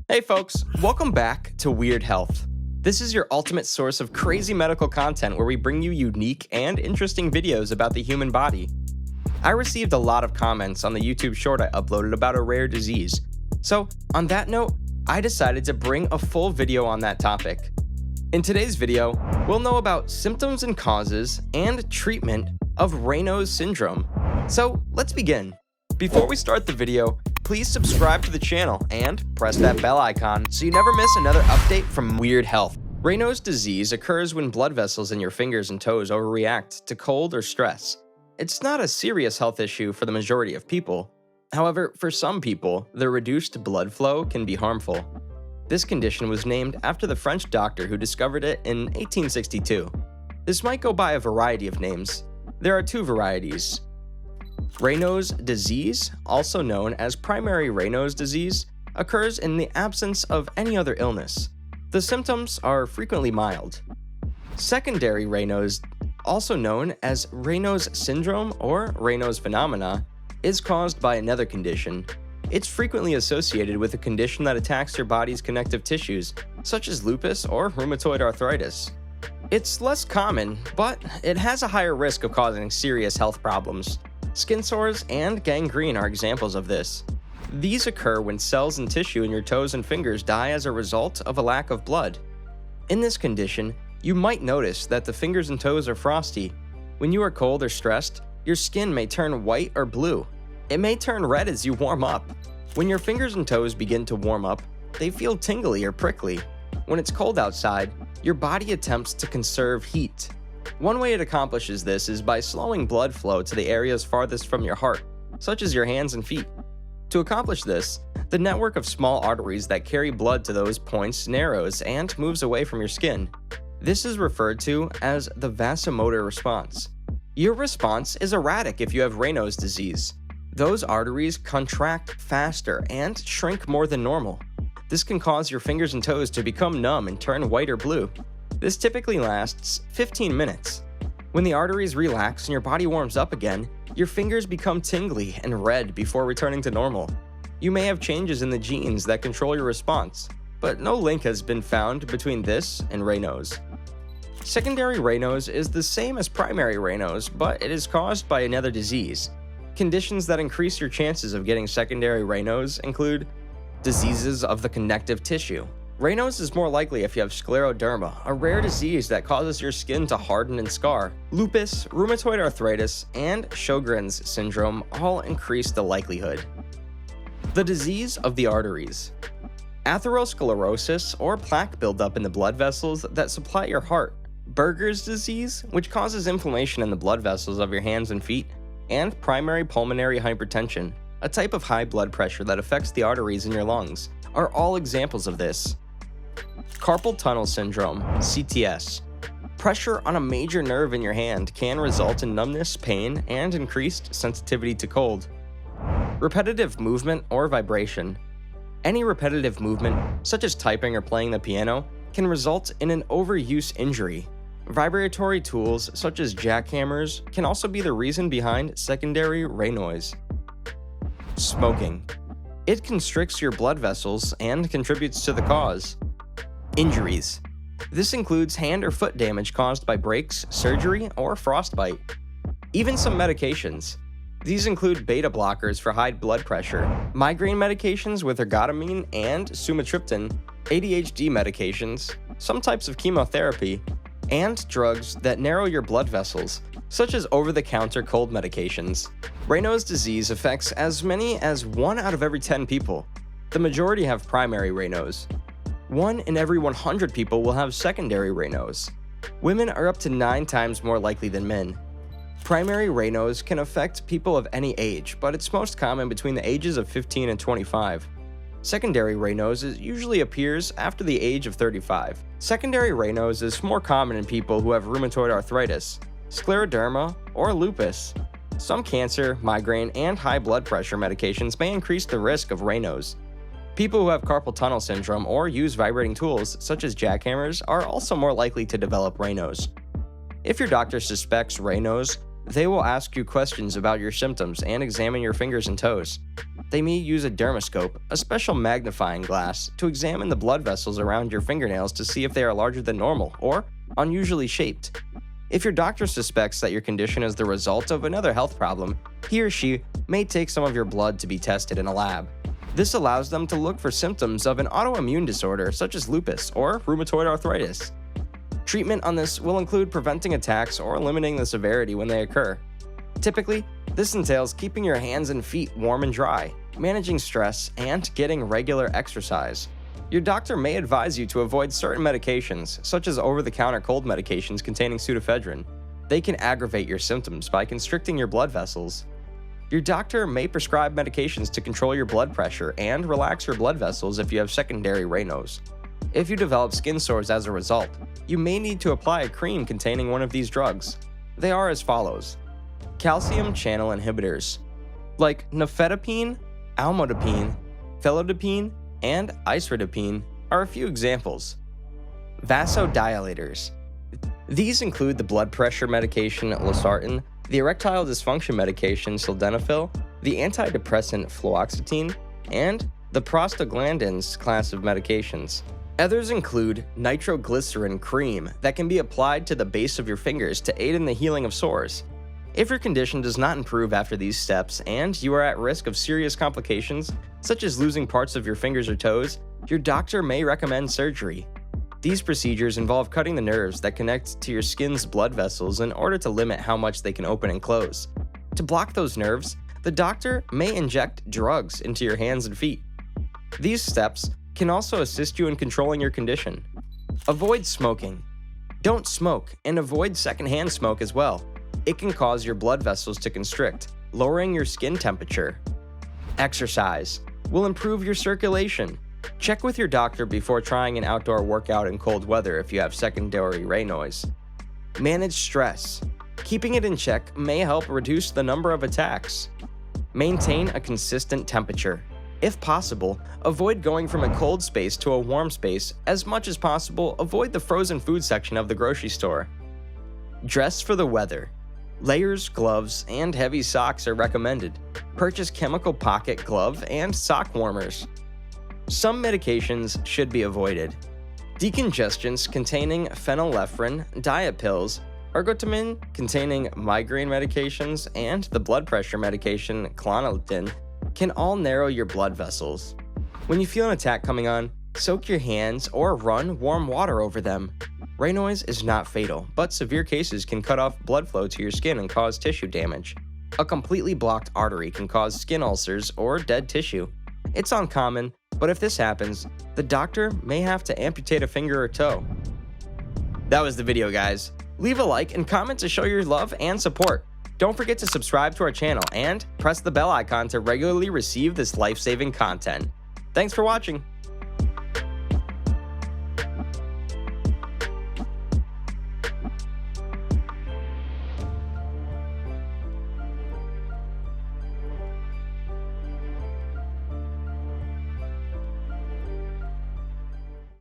Hey folks, welcome back to Weird Health. This is your ultimate source of crazy medical content where we bring you unique and interesting videos about the human body. I received a lot of comments on the YouTube short I uploaded about a rare disease. So, on that note, I decided to bring a full video on that topic. In today's video, we'll know about symptoms and causes and treatment of Raynaud syndrome. So, let's begin. Before we start the video, please subscribe to the channel and press that bell icon so you never miss another update from Weird Health. Raynaud's disease occurs when blood vessels in your fingers and toes overreact to cold or stress. It's not a serious health issue for the majority of people. However, for some people, the reduced blood flow can be harmful. This condition was named after the French doctor who discovered it in 1862. This might go by a variety of names. There are two varieties. Raynaud's disease, also known as primary Raynaud's disease, occurs in the absence of any other illness. The symptoms are frequently mild. Secondary Raynaud's, also known as Raynaud's syndrome or Raynaud Phenomenon, is caused by another condition. It's frequently associated with a condition that attacks your body's connective tissues, such as lupus or rheumatoid arthritis. It's less common, but it has a higher risk of causing serious health problems. Skin sores and gangrene are examples of this. These occur when cells and tissue in your toes and fingers die as a result of a lack of blood. In this condition, you might notice that the fingers and toes are frosty. When you are cold or stressed, your skin may turn white or blue. It may turn red as you warm up. When your fingers and toes begin to warm up, they feel tingly or prickly. When it's cold outside, your body attempts to conserve heat. One way it accomplishes this is by slowing blood flow to the areas farthest from your heart, such as your hands and feet. To accomplish this, the network of small arteries that carry blood to those points narrows and moves away from your skin. This is referred to as the vasomotor response. Your response is erratic if you have Raynaud's disease. Those arteries contract faster and shrink more than normal. This can cause your fingers and toes to become numb and turn white or blue. This typically lasts 15 minutes. When the arteries relax and your body warms up again, your fingers become tingly and red before returning to normal. You may have changes in the genes that control your response, but no link has been found between this and Raynaud's. Secondary Raynaud's is the same as primary Raynaud's, but it is caused by another disease. Conditions that increase your chances of getting secondary Raynaud's include diseases of the connective tissue. Raynaud's is more likely if you have scleroderma, a rare disease that causes your skin to harden and scar. Lupus, rheumatoid arthritis, and Sjogren's syndrome all increase the likelihood. The disease of the arteries. Atherosclerosis, or plaque buildup in the blood vessels that supply your heart. Buerger's disease, which causes inflammation in the blood vessels of your hands and feet. And primary pulmonary hypertension, a type of high blood pressure that affects the arteries in your lungs, are all examples of this. Carpal tunnel syndrome, CTS. Pressure on a major nerve in your hand can result in numbness, pain, and increased sensitivity to cold. Repetitive movement or vibration. Any repetitive movement, such as typing or playing the piano, can result in an overuse injury. Vibratory tools, such as jackhammers, can also be the reason behind secondary Raynaud's. Smoking. It constricts your blood vessels and contributes to the cause. Injuries. This includes hand or foot damage caused by breaks, surgery, or frostbite. Even some medications. These include beta blockers for high blood pressure, migraine medications with ergotamine and sumatriptan, ADHD medications, some types of chemotherapy, and drugs that narrow your blood vessels, such as over-the-counter cold medications. Raynaud's disease affects as many as 1 out of every 10 people. The majority have primary Raynaud's. 1 in every 100 people will have secondary Raynaud's. Women are up to 9 times more likely than men. Primary Raynaud's can affect people of any age, but it's most common between the ages of 15 and 25. Secondary Raynaud's usually appears after the age of 35. Secondary Raynaud's is more common in people who have rheumatoid arthritis, scleroderma, or lupus. Some cancer, migraine, and high blood pressure medications may increase the risk of Raynaud's. People who have carpal tunnel syndrome or use vibrating tools, such as jackhammers, are also more likely to develop Raynaud's. If your doctor suspects Raynaud's, they will ask you questions about your symptoms and examine your fingers and toes. They may use a dermoscope, a special magnifying glass, to examine the blood vessels around your fingernails to see if they are larger than normal or unusually shaped. If your doctor suspects that your condition is the result of another health problem, he or she may take some of your blood to be tested in a lab. This allows them to look for symptoms of an autoimmune disorder such as lupus or rheumatoid arthritis. Treatment on this will include preventing attacks or limiting the severity when they occur. Typically, this entails keeping your hands and feet warm and dry, managing stress, and getting regular exercise. Your doctor may advise you to avoid certain medications, such as over-the-counter cold medications containing pseudoephedrine. They can aggravate your symptoms by constricting your blood vessels. Your doctor may prescribe medications to control your blood pressure and relax your blood vessels if you have secondary Raynaud's. If you develop skin sores as a result, you may need to apply a cream containing one of these drugs. They are as follows: calcium channel inhibitors, like nifedipine, amlodipine, felodipine, and isradipine are a few examples. Vasodilators. These include the blood pressure medication losartan, the erectile dysfunction medication sildenafil, the antidepressant fluoxetine, and the prostaglandins class of medications. Others include nitroglycerin cream that can be applied to the base of your fingers to aid in the healing of sores. If your condition does not improve after these steps and you are at risk of serious complications, such as losing parts of your fingers or toes, your doctor may recommend surgery. These procedures involve cutting the nerves that connect to your skin's blood vessels in order to limit how much they can open and close. To block those nerves, the doctor may inject drugs into your hands and feet. These steps can also assist you in controlling your condition. Avoid smoking. Don't smoke, and avoid secondhand smoke as well. It can cause your blood vessels to constrict, lowering your skin temperature. Exercise will improve your circulation. Check with your doctor before trying an outdoor workout in cold weather if you have secondary Raynaud's. Manage stress. Keeping it in check may help reduce the number of attacks. Maintain a consistent temperature. If possible, avoid going from a cold space to a warm space. As much as possible, avoid the frozen food section of the grocery store. Dress for the weather. Layers, gloves, and heavy socks are recommended. Purchase chemical pocket glove and sock warmers. Some medications should be avoided. Decongestants containing phenylephrine, diet pills, ergotamine containing migraine medications, and the blood pressure medication clonidine can all narrow your blood vessels. When you feel an attack coming on, soak your hands or run warm water over them. Raynaud's is not fatal, but severe cases can cut off blood flow to your skin and cause tissue damage. A completely blocked artery can cause skin ulcers or dead tissue. It's uncommon, but if this happens, the doctor may have to amputate a finger or toe. That was the video, guys. Leave a like and comment to show your love and support. Don't forget to subscribe to our channel and press the bell icon to regularly receive this life-saving content. Thanks for watching.